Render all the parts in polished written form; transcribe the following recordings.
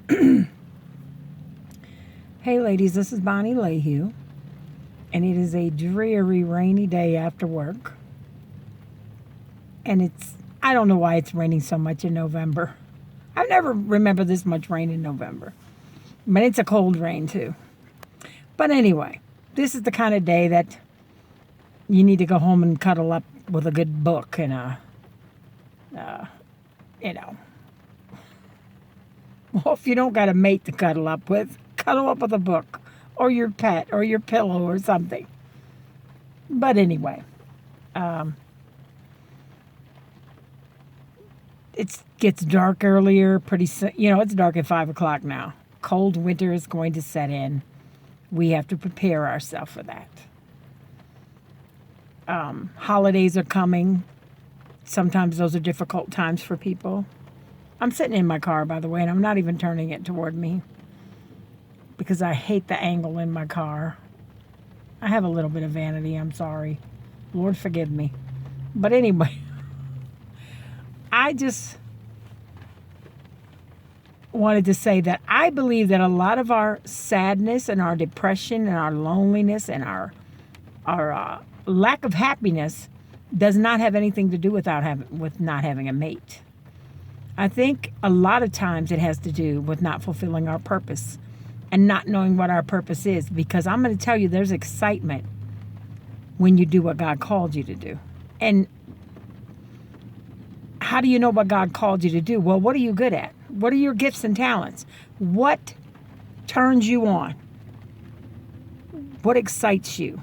Hey ladies, this is Bonnie Lehue, and it is a dreary, rainy day after work. And I don't know why it's raining so much in November. I've never remembered this much rain in November, but it's a cold rain too. But anyway, this is the kind of day that you need to go home and cuddle up with a good book and you know, well, if you don't got a mate to cuddle up with a book or your pet or your pillow or something. But anyway, it gets dark earlier. Pretty soon, it's dark at 5 o'clock now. Cold winter is going to set in. We have to prepare ourselves for that. Holidays are coming. Sometimes those are difficult times for people. I'm sitting in my car, by the way, and I'm not even turning it toward me because I hate the angle in my car. I have a little bit of vanity. I'm sorry. Lord forgive me. But anyway, I just wanted to say that I believe that a lot of our sadness and our depression and our loneliness and our lack of happiness does not have anything to do with not having a mate. I think a lot of times it has to do with not fulfilling our purpose and not knowing what our purpose is, because I'm going to tell you there's excitement when you do what God called you to do. And how do you know what God called you to do? Well, what are you good at? What are your gifts and talents? What turns you on? What excites you?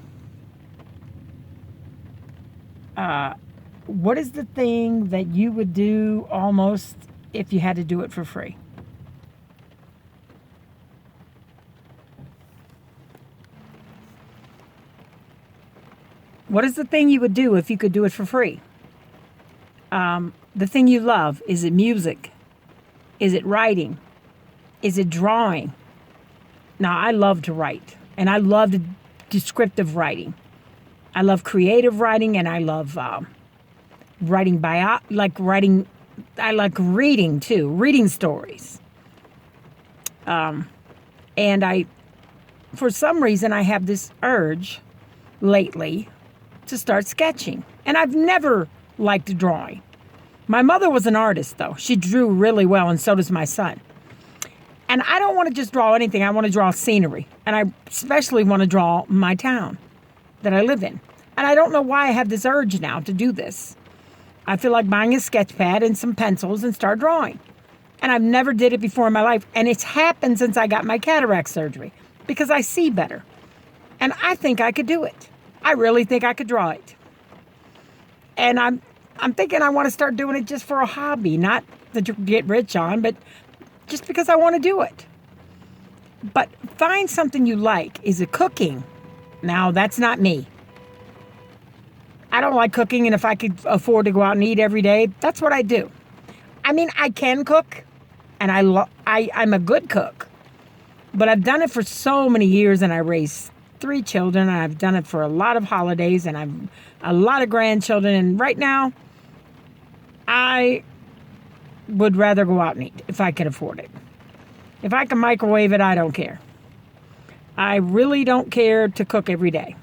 What is the thing that you would do almost if you had to do it for free? What is the thing you would do if you could do it for free? The thing you love. Is it music? Is it writing? Is it drawing? Now, I love to write, and I love descriptive writing. I love creative writing, and I love writing writing. I like reading too, reading stories. And for some reason, I have this urge lately to start sketching, and I've never liked drawing. My mother was an artist, though. She drew really well, and so does my son. And I don't want to just draw anything. I want to draw scenery, and I especially want to draw my town that I live in. And I don't know why I have this urge now to do this. I feel like buying a sketch pad and some pencils and start drawing. And I've never did it before in my life. And it's happened since I got my cataract surgery because I see better. And I think I could do it. I really think I could draw it. And I'm thinking I want to start doing it just for a hobby, not to get rich on, but just because I want to do it. But find something you like. Is it cooking? Now, that's not me. I don't like cooking, and if I could afford to go out and eat every day, that's what I do. I mean, I can cook, and I'm a good cook, but I've done it for so many years, and I raised 3 children, and I've done it for a lot of holidays, and I've a lot of grandchildren, and right now, I would rather go out and eat if I could afford it. If I can microwave it, I don't care. I really don't care to cook every day.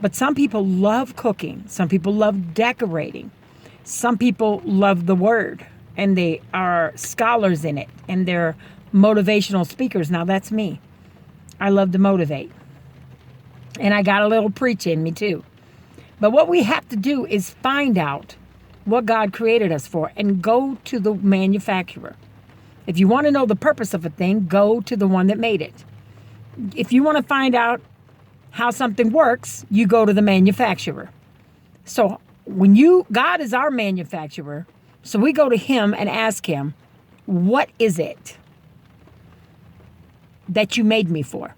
But some people love cooking. Some people love decorating. Some people love the word, and they are scholars in it, and they're motivational speakers. Now, that's me. I love to motivate. And I got a little preach in me, too. But what we have to do is find out what God created us for and go to the manufacturer. If you want to know the purpose of a thing, go to the one that made it. If you want to find out how something works, you go to the manufacturer. So God is our manufacturer, so we go to him and ask him, what is it that you made me for?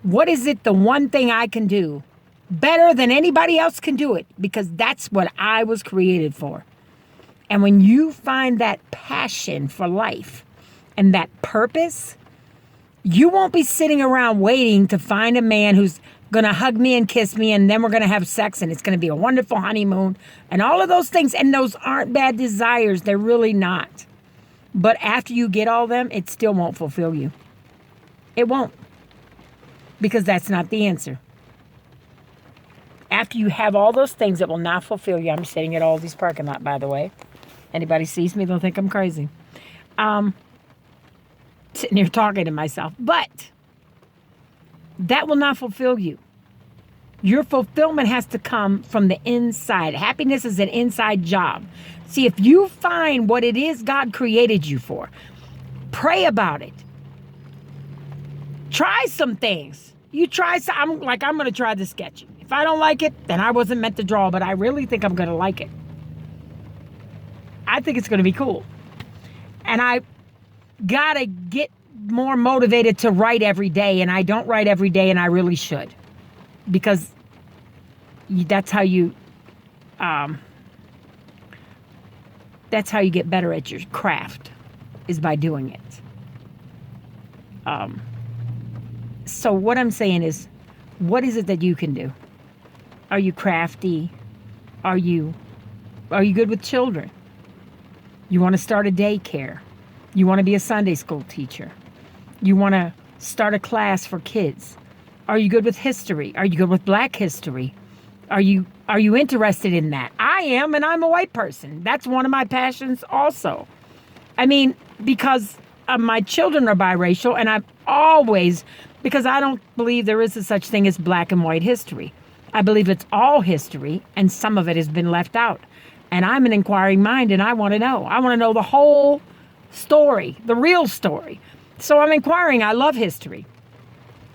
What is it, the one thing I can do better than anybody else can do it? Because that's what I was created for. And when you find that passion for life and that purpose, you won't be sitting around waiting to find a man who's going to hug me and kiss me, and then we're going to have sex, and it's going to be a wonderful honeymoon, and all of those things. And those aren't bad desires. They're really not. But after you get all them, it still won't fulfill you. It won't. Because that's not the answer. After you have all those things that will not fulfill you, I'm sitting at all these parking lot, by the way. Anybody sees me, they'll think I'm crazy. Sitting here talking to myself. But that will not fulfill you. Your fulfillment has to come from the inside. Happiness is an inside job. See, if you find what it is God created you for, pray about it. Try some things. You try some, I'm going to try the sketching. If I don't like it, then I wasn't meant to draw, but I really think I'm going to like it. I think it's going to be cool. And I got to get more motivated to write every day, and I don't write every day, and I really should. Because that's how you get better at your craft, is by doing it. So what I'm saying is, what is it that you can do? Are you crafty? Are you good with children? You want to start a daycare? You want to be a Sunday school teacher? You want to start a class for kids? Are you good with history? Are you good with Black history? Are you interested in that? I am, and I'm a white person. That's one of my passions also. I mean, because my children are biracial, and I've always, because I don't believe there is a such thing as Black and white history. I believe it's all history, and some of it has been left out. And I'm an inquiring mind, and I want to know. I want to know the whole story, the real story. So I'm inquiring. I love history.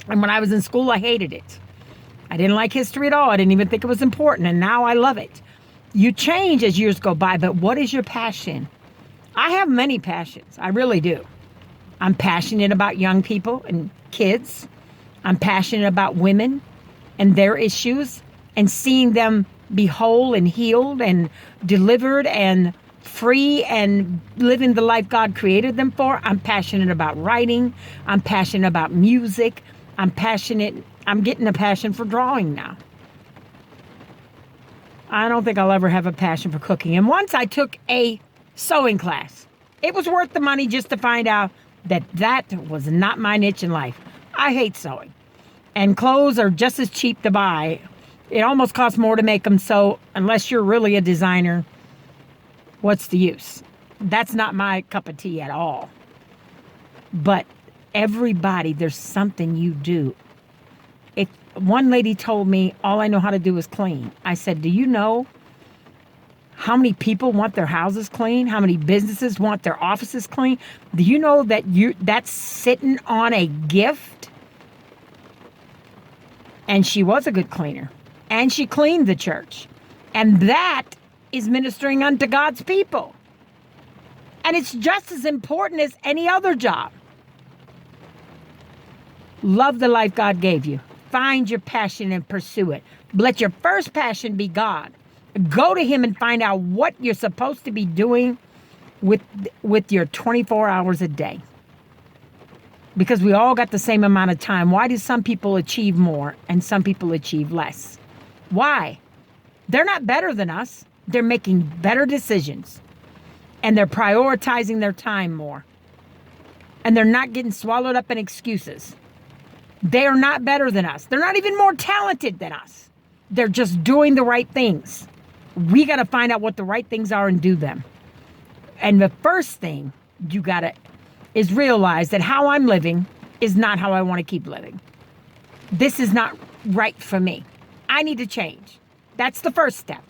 And when I was in school, I hated it. I didn't like history at all. I didn't even think it was important. And now I love it. You change as years go by, but what is your passion? I have many passions. I really do. I'm passionate about young people and kids. I'm passionate about women and their issues and seeing them be whole and healed and delivered and free and living the life God created them for. I'm passionate about writing. I'm passionate about music. I'm getting a passion for drawing now. I don't think I'll ever have a passion for cooking. And once I took a sewing class. It was worth the money just to find out that was not my niche in life. I hate sewing. And clothes are just as cheap to buy. It almost costs more to make them, so unless you're really a designer, what's the use? That's not my cup of tea at all. But everybody, there's something you do. If one lady told me, all I know how to do is clean. I said, do you know how many people want their houses clean? How many businesses want their offices clean? Do you know that that's sitting on a gift? And she was a good cleaner. And she cleaned the church. And that is ministering unto God's people. And it's just as important as any other job. Love the life God gave you. Find your passion and pursue it. Let your first passion be God. Go to Him and find out what you're supposed to be doing with your 24 hours a day. Because we all got the same amount of time. Why do some people achieve more and some people achieve less? Why? They're not better than us. They're making better decisions. And they're prioritizing their time more. And they're not getting swallowed up in excuses. They are not better than us. They're not even more talented than us. They're just doing the right things. We got to find out what the right things are and do them. And the first thing you got to is realize that how I'm living is not how I want to keep living. This is not right for me. I need to change. That's the first step.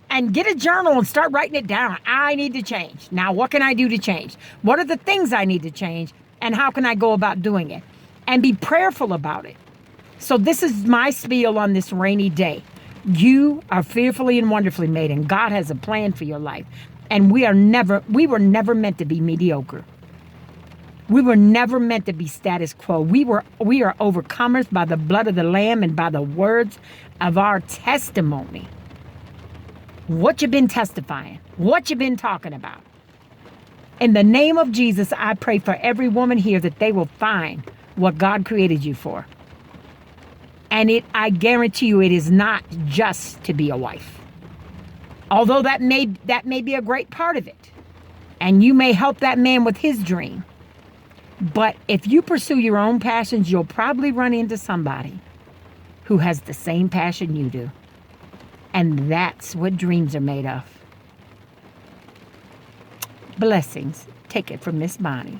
And get a journal and start writing it down. I need to change. Now, what can I do to change? What are the things I need to change? And how can I go about doing it? And be prayerful about it. So this is my spiel on this rainy day. You are fearfully and wonderfully made, and God has a plan for your life. And we were never meant to be mediocre. We were never meant to be status quo. We are overcomers by the blood of the Lamb and by the words of our testimony. What you been testifying? What you been talking about? In the name of Jesus, I pray for every woman here that they will find what God created you for. And I guarantee you, it is not just to be a wife. Although that may be a great part of it. And you may help that man with his dream. But if you pursue your own passions, you'll probably run into somebody who has the same passion you do. And that's what dreams are made of. Blessings. Take it from Miss Bonnie.